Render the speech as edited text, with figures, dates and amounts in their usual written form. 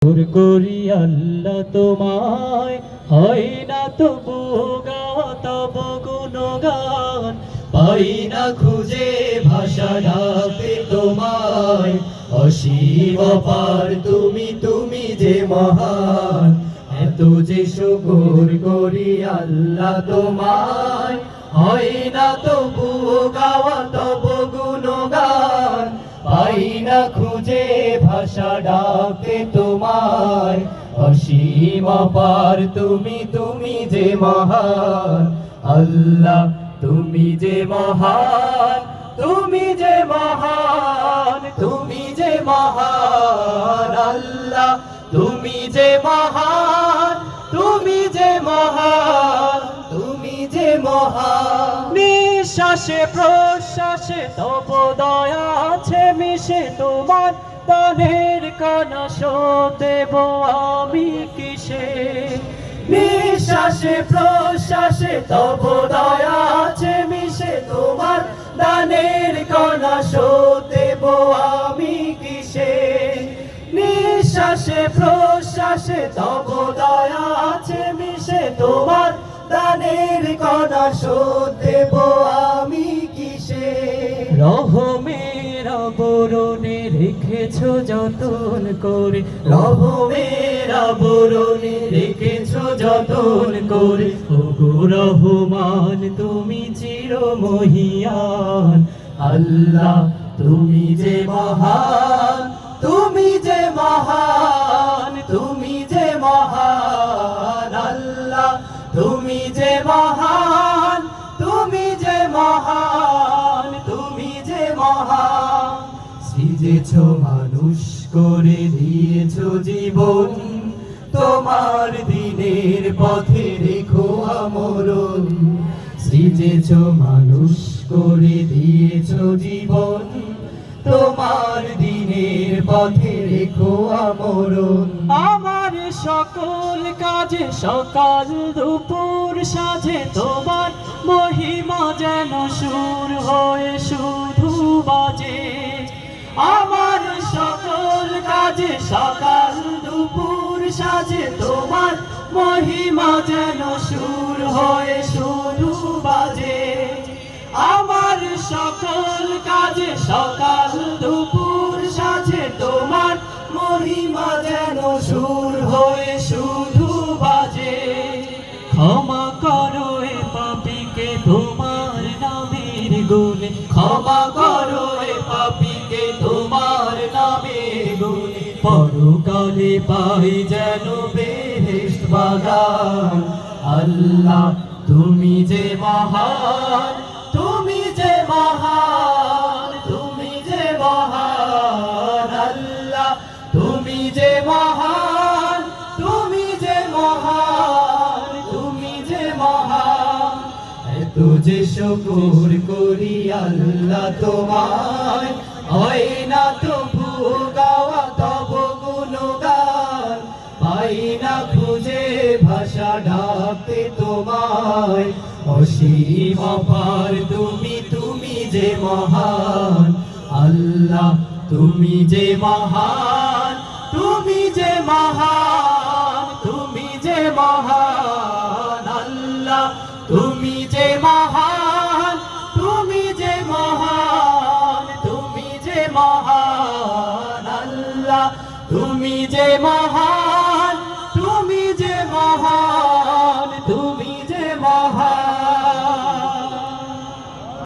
করি আল্লাহ তোমায়, হয় না তবু গাওয়া তব গুণগান। পাই না খুঁজে ভাষা ডাকে তোমায়, অসীম অপার তুমি, তুমি যে মহান। এত যে শুকর করি আল্লাহ তোমায়, হয় না তবু গাওয়া তব গুণগান। পাই না খুঁজে ভাষা ডাকে তোমায়, অসীম অপার তুমি, তুমি যে মহান। আল্লাহ তুমি যে মহান, তুমি যে মহান, তুমি যে মহান। আল্লাহ তুমি যে মহান, তুমি যে মহান, তুমি যে মহান। নিঃশ্বাসে প্রশ্বাসে তব দয়া আছে মিশে, তোমার দানের কানা দেব আমি কিসে। নিঃশ্বাসে প্রশ্বাসে তব দয়া আছে মিশে, তোমার দানের কানা দেব আমি কিসে। নিঃশ্বাসে প্রশ্বাসে তব দয়া আছে মিশে, তোমার দানের কণা দেব আমি কিসে। রহমের আবরণে রেখেছো যতন করে, রহমের আবরণে রেখেছো যতন করে। ওগো রহমান তুমি চিরমহিয়ান। আল্লাহ তুমি যে মহান, তুমি যে মহান, তুমি যে মহান। আল্লাহ তুমি যে মহান, তুমি যে মহান, তুমি যে মহান। সৃজেছ মানুষ করে দিয়েছো জীবন, তোমার দিনের পথে রেখো আমরণ। সৃজেছ মানুষ করে দিয়েছো জীবন, তোমার দিনের পথে রেখো আমরণ। আমার সকল কাজে সকাল দুপুর সাজে, তোমার মহিমা যেন সুর হয়ে শুধু বাজে। আমার সকল কাজে সকাল দুপুর সাজে, তোমার মহিমা যেন সুর হয়ে শুধু বাজে। আমার সকল কাজে সকাল দুপুর সাজে, তোমার মহিমা যেন সুর হয়ে শুধু বাজে। ক্ষমা করো এ পাপীকে তোমার নামের গুণে, ক্ষমা করো এ পাপীকে তোমার নামের গুণে। পরকালে পাই যেন বেহেশত বাগান। আল্লাহ তুমি যে মহান, তুমি যে মহান, তুমি যে মহান। আল্লাহ তুমি যে মহান, তুমি যে মহান, তুমি যে মহান। এত যে শুকর করি আল্লাহ তোমায়, হয় না তবু গাওয়া তব গুণগান। পাই না খুঁজে ভাষা ডাকতে তোমায়, অসীম অপার তুমি, তুমি যে মহান। আল্লাহ তুমি যে মহান, তুমি যে মহান।